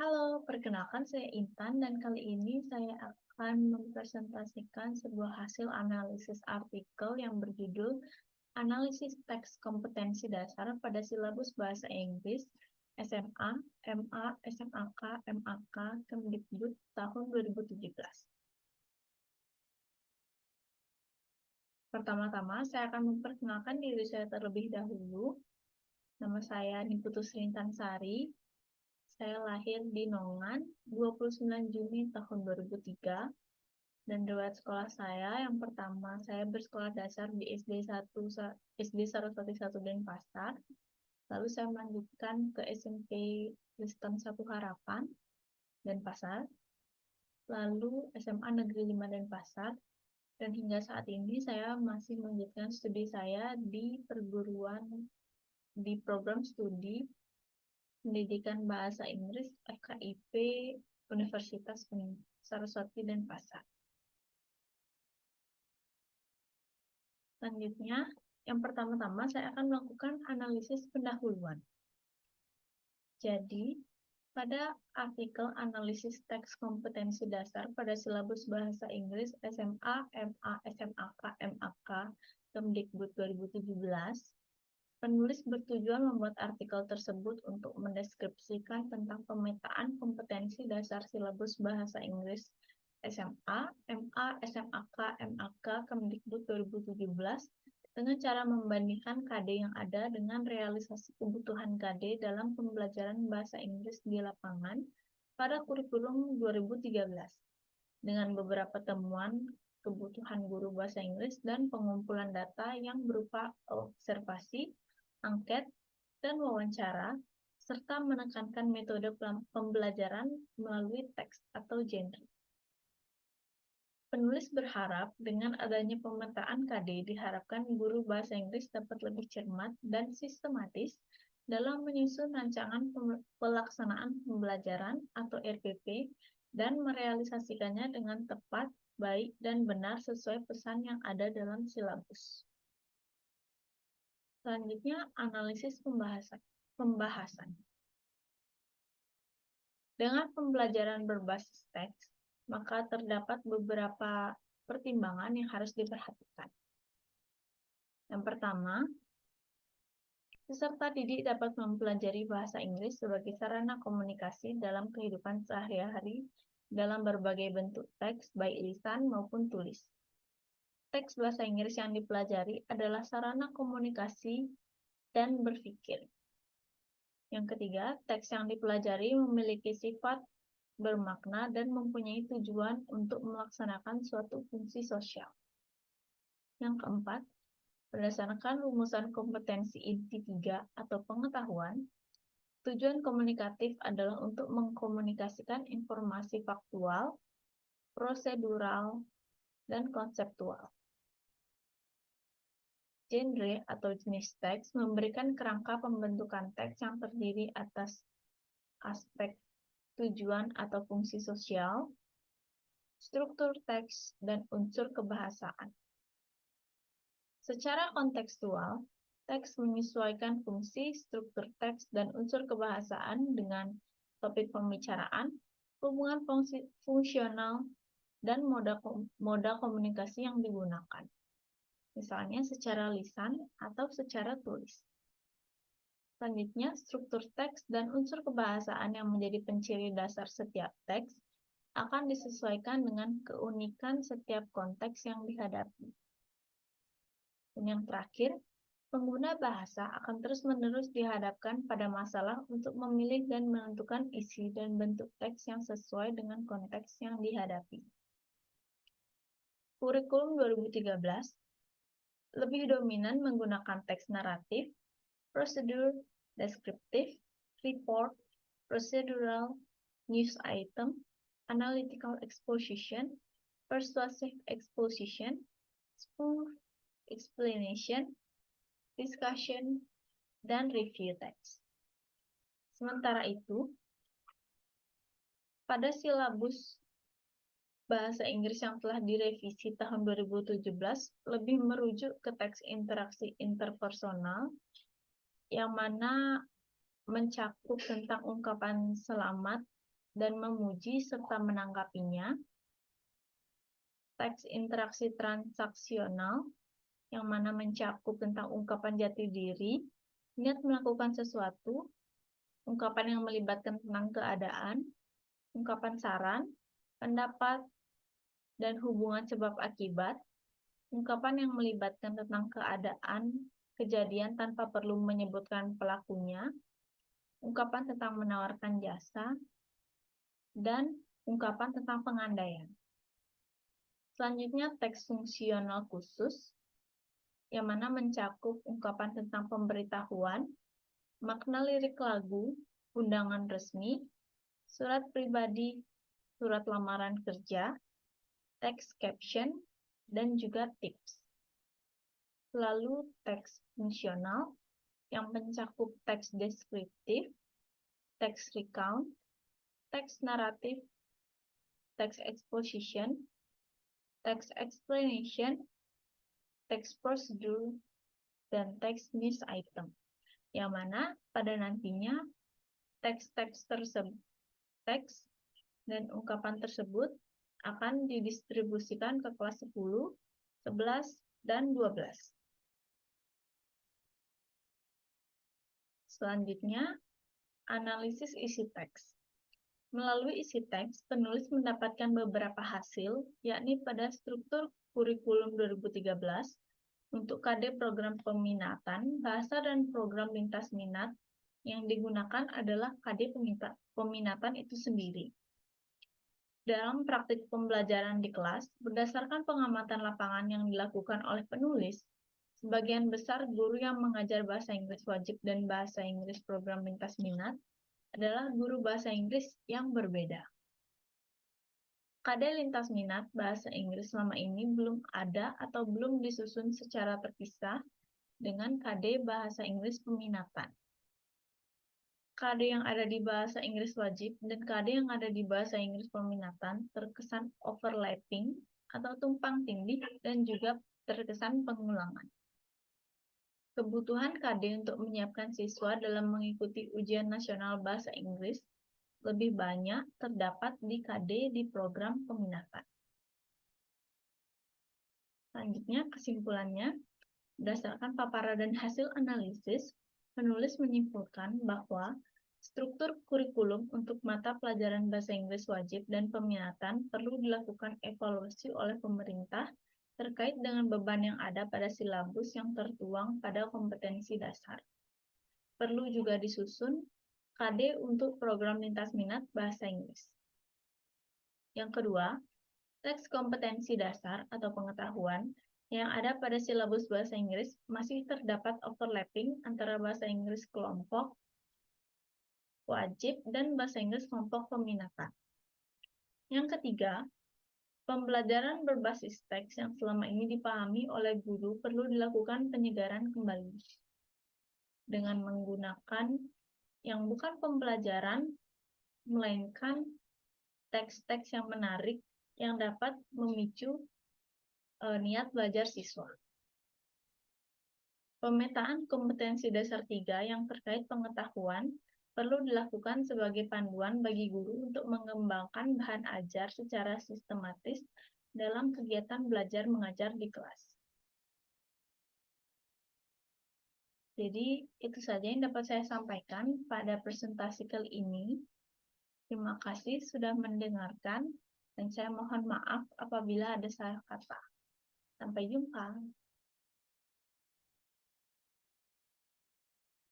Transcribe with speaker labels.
Speaker 1: Halo, perkenalkan saya Intan dan kali ini saya akan mempresentasikan sebuah hasil analisis artikel yang berjudul Analisis Teks Kompetensi Dasar pada Silabus Bahasa Inggris SMA, MA, SMAK, MAK, Kemdikbud tahun 2017. Pertama-tama, saya akan memperkenalkan diri saya terlebih dahulu. Nama saya Niputus Rintansari. Saya lahir di Nongan 29 Juni tahun 2003. Dan riwayat sekolah saya, yang pertama saya bersekolah dasar di SD Saraswati 1 Denpasar. Lalu saya melanjutkan ke SMP Kristen Satu Harapan Denpasar. Lalu SMA Negeri 5 Denpasar. Dan hingga saat ini saya masih melanjutkan studi saya di program studi Pendidikan Bahasa Inggris FKIP Universitas Saraswati Denpasar. Selanjutnya, yang pertama-tama saya akan melakukan analisis pendahuluan. Jadi, pada artikel analisis teks kompetensi dasar pada silabus bahasa Inggris SMA, MA, SMAK, MAK, Kemdikbud 2017, penulis bertujuan membuat artikel tersebut untuk mendeskripsikan tentang pemetaan kompetensi dasar silabus bahasa Inggris SMA, MA, SMAK, MAK, Kemdikbud 2017 dengan cara membandingkan KD yang ada dengan realisasi kebutuhan KD dalam pembelajaran bahasa Inggris di lapangan pada kurikulum 2013 dengan beberapa temuan kebutuhan guru bahasa Inggris dan pengumpulan data yang berupa observasi, angket, dan wawancara, serta menekankan metode pembelajaran melalui teks atau genre. Penulis berharap dengan adanya pemetaan KD diharapkan guru bahasa Inggris dapat lebih cermat dan sistematis dalam menyusun rancangan pelaksanaan pembelajaran atau RPP dan merealisasikannya dengan tepat, baik, dan benar sesuai pesan yang ada dalam silabus. Selanjutnya, analisis pembahasan. Dengan pembelajaran berbasis teks, maka terdapat beberapa pertimbangan yang harus diperhatikan. Yang pertama, peserta didik dapat mempelajari bahasa Inggris sebagai sarana komunikasi dalam kehidupan sehari-hari dalam berbagai bentuk teks, baik lisan maupun tulis. Teks bahasa Inggris yang dipelajari adalah sarana komunikasi dan berpikir. Yang ketiga, teks yang dipelajari memiliki sifat bermakna dan mempunyai tujuan untuk melaksanakan suatu fungsi sosial. Yang keempat, berdasarkan rumusan kompetensi inti 3 atau pengetahuan, tujuan komunikatif adalah untuk mengkomunikasikan informasi faktual, prosedural, dan konseptual. Genre atau jenis teks memberikan kerangka pembentukan teks yang terdiri atas aspek tujuan atau fungsi sosial, struktur teks, dan unsur kebahasaan. Secara kontekstual, teks menyesuaikan fungsi, struktur teks, dan unsur kebahasaan dengan topik pembicaraan, hubungan fungsional, dan moda komunikasi yang digunakan. Misalnya secara lisan atau secara tulis. Selanjutnya, struktur teks dan unsur kebahasaan yang menjadi penciri dasar setiap teks akan disesuaikan dengan keunikan setiap konteks yang dihadapi. Dan yang terakhir, pengguna bahasa akan terus-menerus dihadapkan pada masalah untuk memilih dan menentukan isi dan bentuk teks yang sesuai dengan konteks yang dihadapi. Kurikulum 2013 lebih dominan menggunakan teks naratif, prosedur, deskriptif, report, procedural, news item, analytical exposition, persuasive exposition, spoof, explanation, discussion, dan review text. Sementara itu, pada silabus bahasa Inggris yang telah direvisi tahun 2017 lebih merujuk ke teks interaksi interpersonal yang mana mencakup tentang ungkapan selamat, dan memuji serta menanggapinya. Teks interaksi transaksional, yang mana mencakup tentang ungkapan jati diri, niat melakukan sesuatu, ungkapan yang melibatkan tentang keadaan, ungkapan saran, pendapat, dan hubungan sebab akibat, ungkapan yang melibatkan tentang keadaan, kejadian tanpa perlu menyebutkan pelakunya, ungkapan tentang menawarkan jasa, dan ungkapan tentang pengandaian. Selanjutnya, teks fungsional khusus, yang mana mencakup ungkapan tentang pemberitahuan, makna lirik lagu, undangan resmi, surat pribadi, surat lamaran kerja, teks caption, dan juga tips. Lalu teks fungsional yang mencakup teks deskriptif, teks recount, teks naratif, teks exposition, teks explanation, teks prosedur, dan teks news item, yang mana pada nantinya teks-teks tersebut, teks dan ungkapan tersebut akan didistribusikan ke kelas 10, 11, dan 12. Selanjutnya, analisis isi teks. Melalui isi teks, penulis mendapatkan beberapa hasil, yakni pada struktur kurikulum 2013, untuk KD program peminatan, bahasa dan program lintas minat, yang digunakan adalah KD peminatan itu sendiri. Dalam praktik pembelajaran di kelas, berdasarkan pengamatan lapangan yang dilakukan oleh penulis, sebagian besar guru yang mengajar bahasa Inggris wajib dan bahasa Inggris program lintas minat adalah guru bahasa Inggris yang berbeda. KD lintas minat bahasa Inggris selama ini belum ada atau belum disusun secara terpisah dengan KD bahasa Inggris peminatan. KD yang ada di bahasa Inggris wajib dan KD yang ada di bahasa Inggris peminatan terkesan overlapping atau tumpang tindih dan juga terkesan pengulangan. Kebutuhan KD untuk menyiapkan siswa dalam mengikuti ujian nasional bahasa Inggris lebih banyak terdapat di KD di program peminatan. Selanjutnya, kesimpulannya, berdasarkan paparan dan hasil analisis, penulis menyimpulkan bahwa struktur kurikulum untuk mata pelajaran bahasa Inggris wajib dan peminatan perlu dilakukan evaluasi oleh pemerintah terkait dengan beban yang ada pada silabus yang tertuang pada kompetensi dasar. Perlu juga disusun KD untuk program lintas minat bahasa Inggris. Yang kedua, teks kompetensi dasar atau pengetahuan yang ada pada silabus bahasa Inggris masih terdapat overlapping antara bahasa Inggris kelompok wajib dan bahasa Inggris kelompok peminatan. Yang ketiga, pembelajaran berbasis teks yang selama ini dipahami oleh guru perlu dilakukan penyegaran kembali dengan menggunakan yang bukan pembelajaran, melainkan teks-teks yang menarik yang dapat memicu niat belajar siswa. Pemetaan kompetensi dasar 3 yang terkait pengetahuan perlu dilakukan sebagai panduan bagi guru untuk mengembangkan bahan ajar secara sistematis dalam kegiatan belajar mengajar di kelas. Jadi, itu saja yang dapat saya sampaikan pada presentasi kali ini. Terima kasih sudah mendengarkan, dan saya mohon maaf apabila ada salah kata. Sampai jumpa.